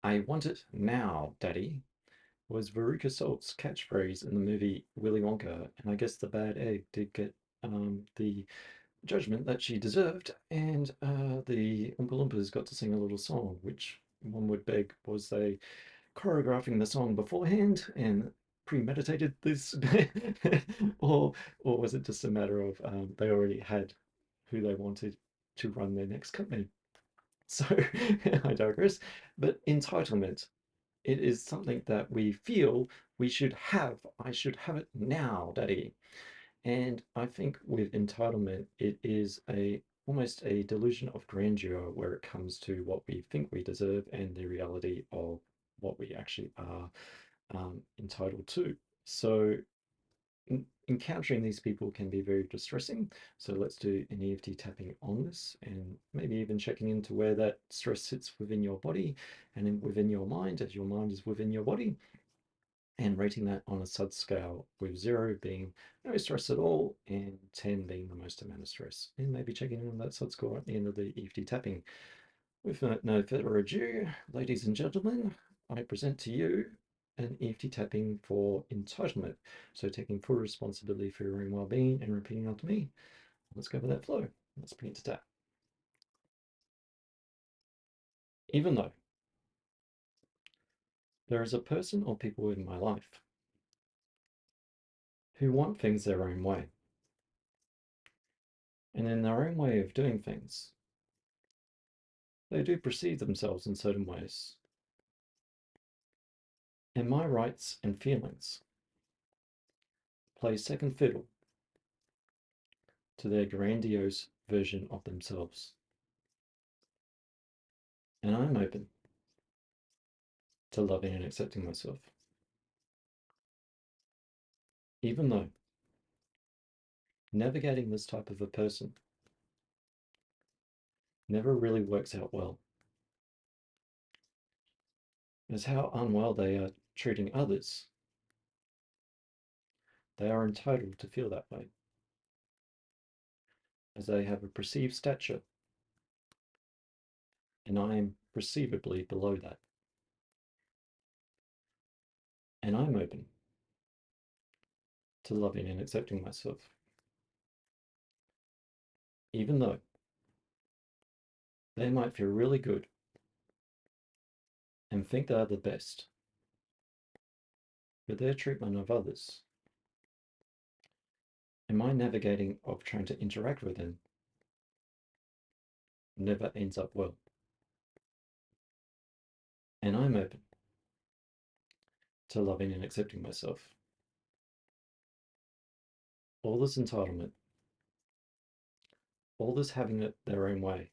"I want it now, Daddy," was Veruca Salt's catchphrase in the movie Willy Wonka, and I guess the bad egg did get the judgment that she deserved, and the Oompa Loompas got to sing a little song, which one would beg was they choreographing the song beforehand and premeditated this, or was it just a matter of they already had who they wanted to run their next company? So I digress. But entitlement, it is something that we feel we should have. I should have it now, Daddy. And I think with entitlement, it is a almost a delusion of grandeur where it comes to what we think we deserve and the reality of what we actually are entitled to. So encountering these people can be very distressing. So let's do an EFT tapping on this and maybe even checking into where that stress sits within your body and within your mind as your mind is within your body, and rating that on a SUD scale, with 0 being no stress at all and 10 being the most amount of stress. And maybe checking in on that SUD score at the end of the EFT tapping. With no further ado, ladies and gentlemen, I present to you an EFT tapping for entitlement. So taking full responsibility for your own well-being and repeating after me. Let's go with that flow. Let's begin to tap. Even though there is a person or people in my life who want things their own way, and in their own way of doing things, they do perceive themselves in certain ways, and my rights and feelings play second fiddle to their grandiose version of themselves. And I'm open to loving and accepting myself, even though navigating this type of a person never really works out well, as how unwell they are treating others. They are entitled to feel that way, as they have a perceived stature, and I am perceivably below that. And I'm open to loving and accepting myself, even though they might feel really good and think they are the best, but their treatment of others and my navigating of trying to interact with them never ends up well. And I'm open to loving and accepting myself. All this entitlement, all this having it their own way.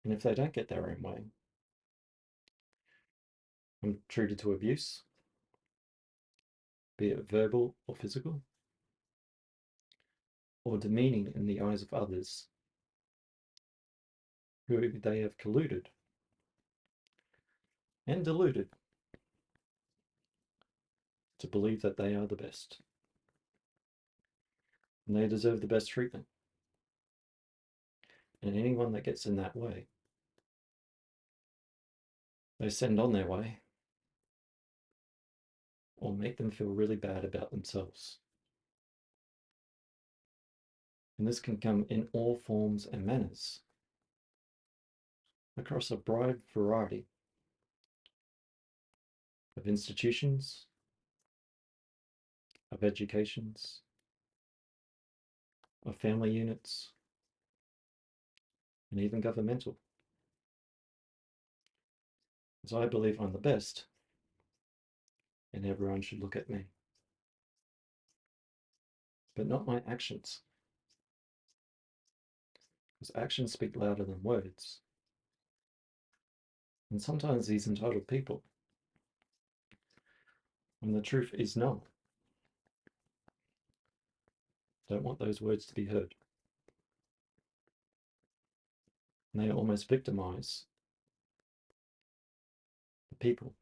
And if they don't get their own way, I'm treated to abuse, be it verbal or physical, or demeaning in the eyes of others who they have colluded and deluded to believe that they are the best and they deserve the best treatment. And anyone that gets in that way, they send on their way or make them feel really bad about themselves. And this can come in all forms and manners across a broad variety of institutions, of educations, of family units, and even governmental. As I believe I'm the best, and everyone should look at me, but not my actions, because actions speak louder than words. And sometimes these entitled people, when the truth is known, don't want those words to be heard. And they almost victimize the people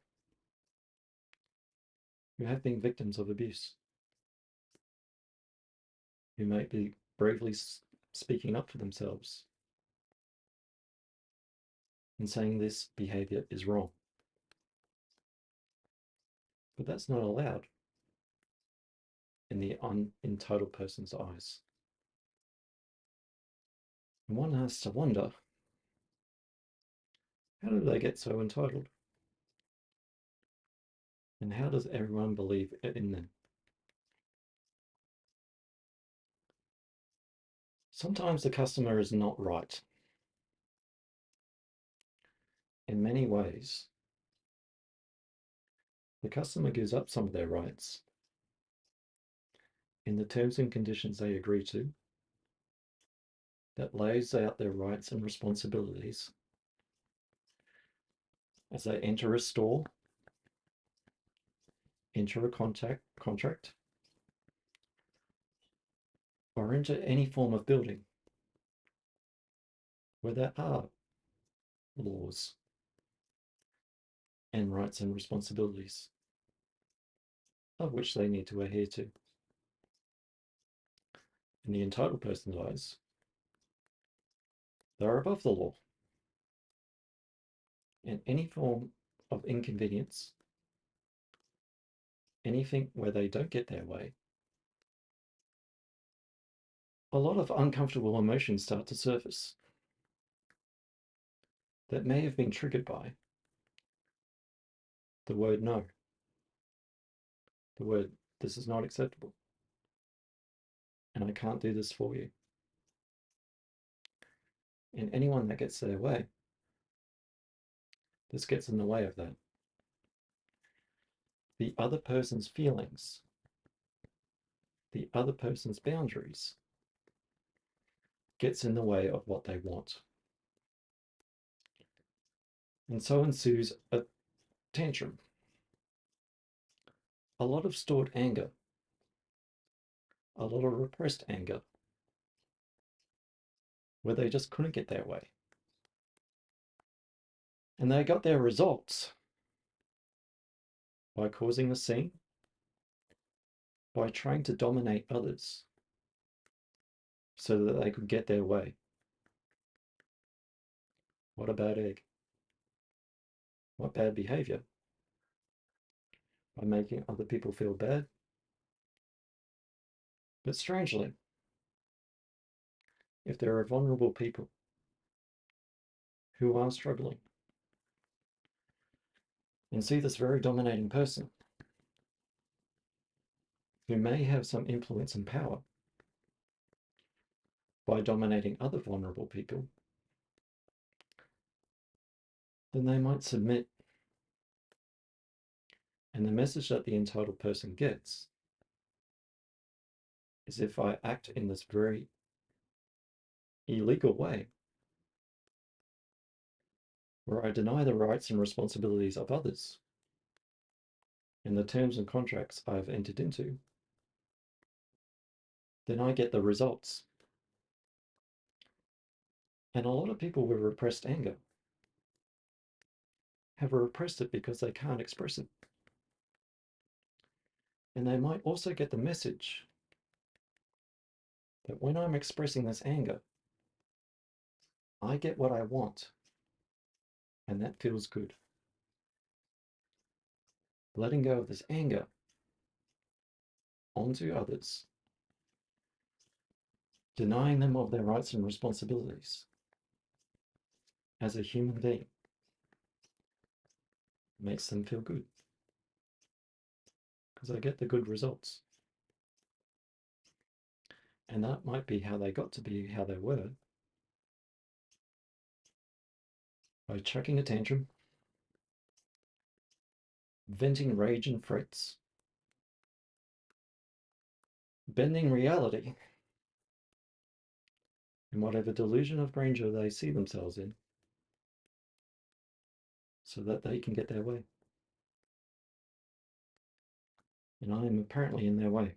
who have been victims of abuse, who might be bravely speaking up for themselves, and saying this behavior is wrong. But that's not allowed in the entitled person's eyes. And one has to wonder, how do they get so entitled? And how does everyone believe in them? Sometimes the customer is not right. In many ways, the customer gives up some of their rights in the terms and conditions they agree to that lays out their rights and responsibilities as they enter a store, enter a contract, or enter any form of building where there are laws and rights and responsibilities of which they need to adhere to. In the entitled person's eyes, they are above the law, and any form of inconvenience, anything where they don't get their way, a lot of uncomfortable emotions start to surface that may have been triggered by the word no, the word this is not acceptable, and I can't do this for you. And anyone that gets their way, this gets in the way of that. The other person's feelings, the other person's boundaries, gets in the way of what they want. And so ensues a tantrum, a lot of stored anger, a lot of repressed anger, where they just couldn't get their way. And they got their results by causing a scene, by trying to dominate others so that they could get their way. What a bad egg. What bad behavior. By making other people feel bad. But strangely, if there are vulnerable people who are struggling and see this very dominating person who may have some influence and power by dominating other vulnerable people, then they might submit. And the message that the entitled person gets is, if I act in this very illegal way, where I deny the rights and responsibilities of others in the terms and contracts I've entered into, then I get the results. And a lot of people with repressed anger have repressed it because they can't express it. And they might also get the message that when I'm expressing this anger, I get what I want, and that feels good. Letting go of this anger onto others, denying them of their rights and responsibilities as a human being, makes them feel good because they get the good results. And that might be how they got to be how they were, by chucking a tantrum, venting rage and frets, bending reality in whatever delusion of grandeur they see themselves in, so that they can get their way. And I am apparently in their way,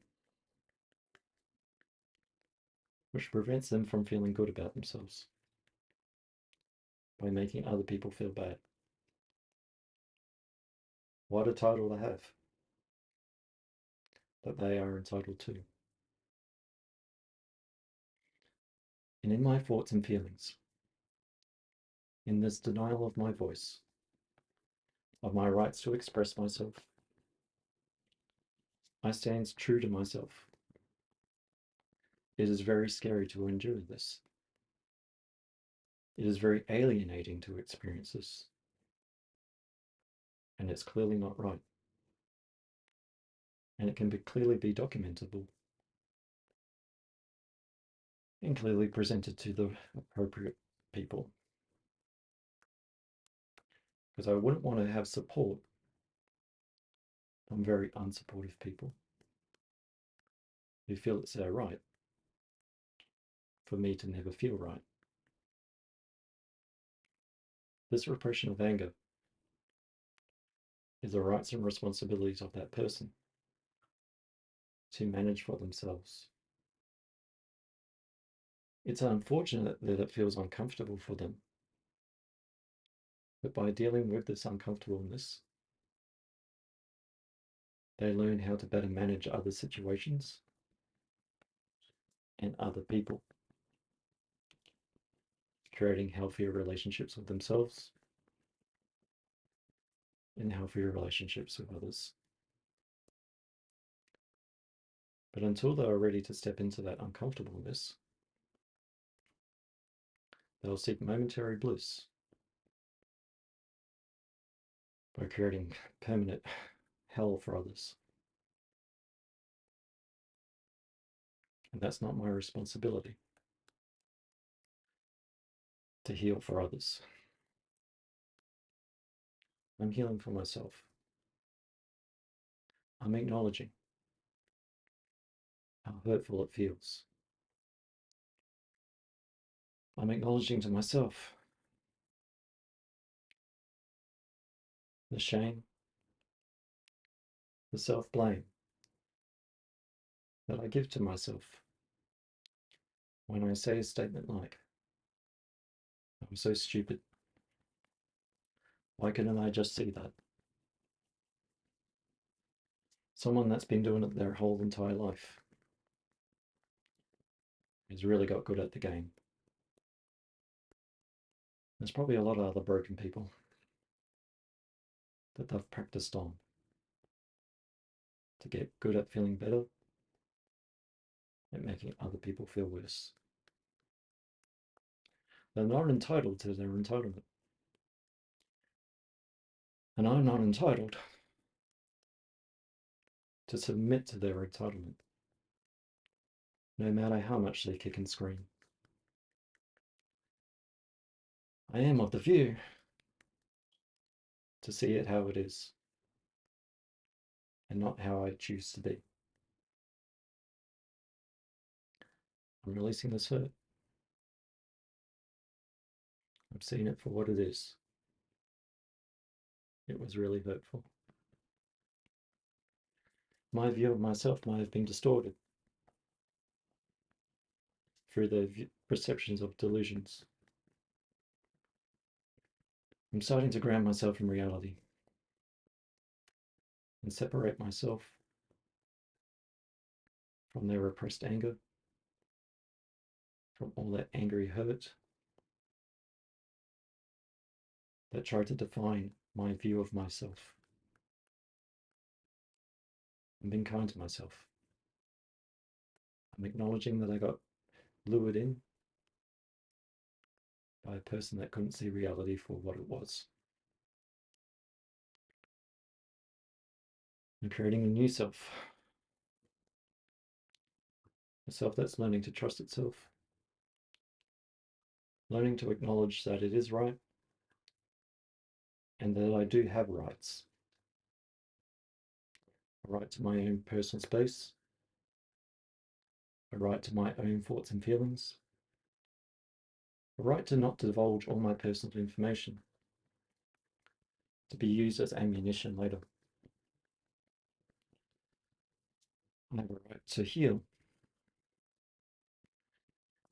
which prevents them from feeling good about themselves by making other people feel bad. What a title to have that they are entitled to. And in my thoughts and feelings, In this denial of my voice, of my rights to express myself, I stand true to myself. It is very scary to endure this. It is very alienating to experience this, and it's clearly not right. And it can clearly be documentable and clearly presented to the appropriate people. Because I wouldn't want to have support from very unsupportive people who feel it's their right for me to never feel right. This repression of anger is the rights and responsibilities of that person to manage for themselves. It's unfortunate that it feels uncomfortable for them, but by dealing with this uncomfortableness, they learn how to better manage other situations and other people, creating healthier relationships with themselves and healthier relationships with others. But until they are ready to step into that uncomfortableness, they'll seek momentary bliss by creating permanent hell for others. And that's not my responsibility to heal for others. I'm healing for myself. I'm acknowledging how hurtful it feels. I'm acknowledging to myself the shame, the self-blame that I give to myself when I say a statement like, I'm so stupid. Why couldn't I just see that? Someone that's been doing it their whole entire life has really got good at the game. There's probably a lot of other broken people that they've practiced on to get good at feeling better at making other people feel worse. They're not entitled to their entitlement. And I'm not entitled to submit to their entitlement, no matter how much they kick and scream. I am of the view to see it how it is, and not how I choose to be. I'm releasing this hurt. I'm seeing it for what it is. It was really hurtful. My view of myself might have been distorted through the perceptions of delusions. I'm starting to ground myself in reality and separate myself from their repressed anger, from all that angry hurt that tried to define my view of myself. I'm being kind to myself. I'm acknowledging that I got lured in by a person that couldn't see reality for what it was. I'm creating a new self, a self that's learning to trust itself, learning to acknowledge that it is right and that I do have rights. A right to my own personal space, a right to my own thoughts and feelings, a right to not divulge all my personal information to be used as ammunition later. I have a right to heal.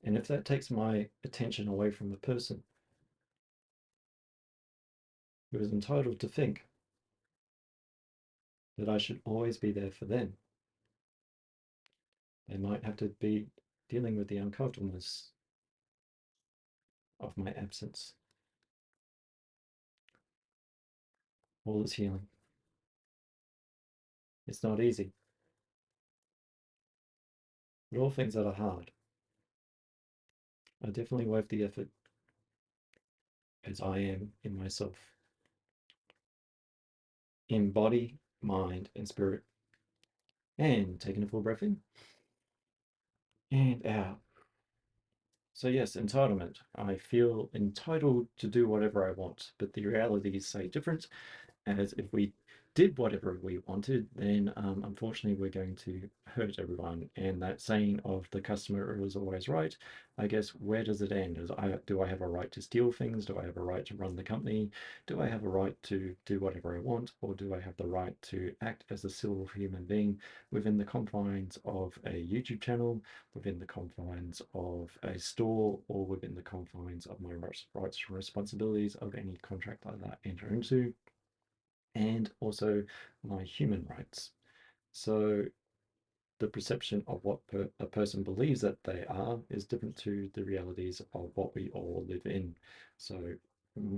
And if that takes my attention away from the person who is entitled to think that I should always be there for them, they might have to be dealing with the uncomfortableness of my absence. all is healing. It's not easy, but all things that are hard are definitely worth the effort, as I am in myself, in body, mind, and spirit. And taking a full breath in and out. So, yes, entitlement. I feel entitled to do whatever I want, but the realities say different. As if we did whatever we wanted, then unfortunately we're going to hurt everyone. And that saying of the customer is always right, I guess, where does it end? Do I have a right to steal things? Do I have a right to run the company? Do I have a right to do whatever I want? Or do I have the right to act as a civil human being within the confines of a YouTube channel, within the confines of a store, or within the confines of my rights and responsibilities of any contract like that I enter into? And also my human rights. So the perception of what a person believes that they are is different to the realities of what we all live in. So it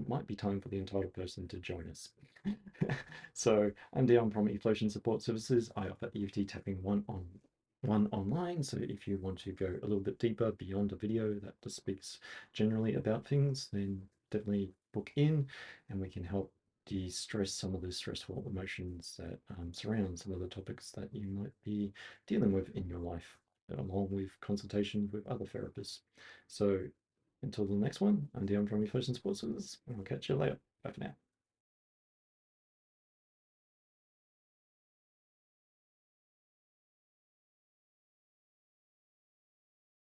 might be time for the entitled person to join us. So I'm Dion from Eflowtion Support Services. I offer EFT Tapping one online. So if you want to go a little bit deeper beyond a video that just speaks generally about things, then definitely book in and we can help de-stress some of the stressful emotions that surround some of the topics that you might be dealing with in your life, along with consultation with other therapists. So until the next one, I'm Dion from Eflowtion Support Services, and I'll catch you later. Bye for now.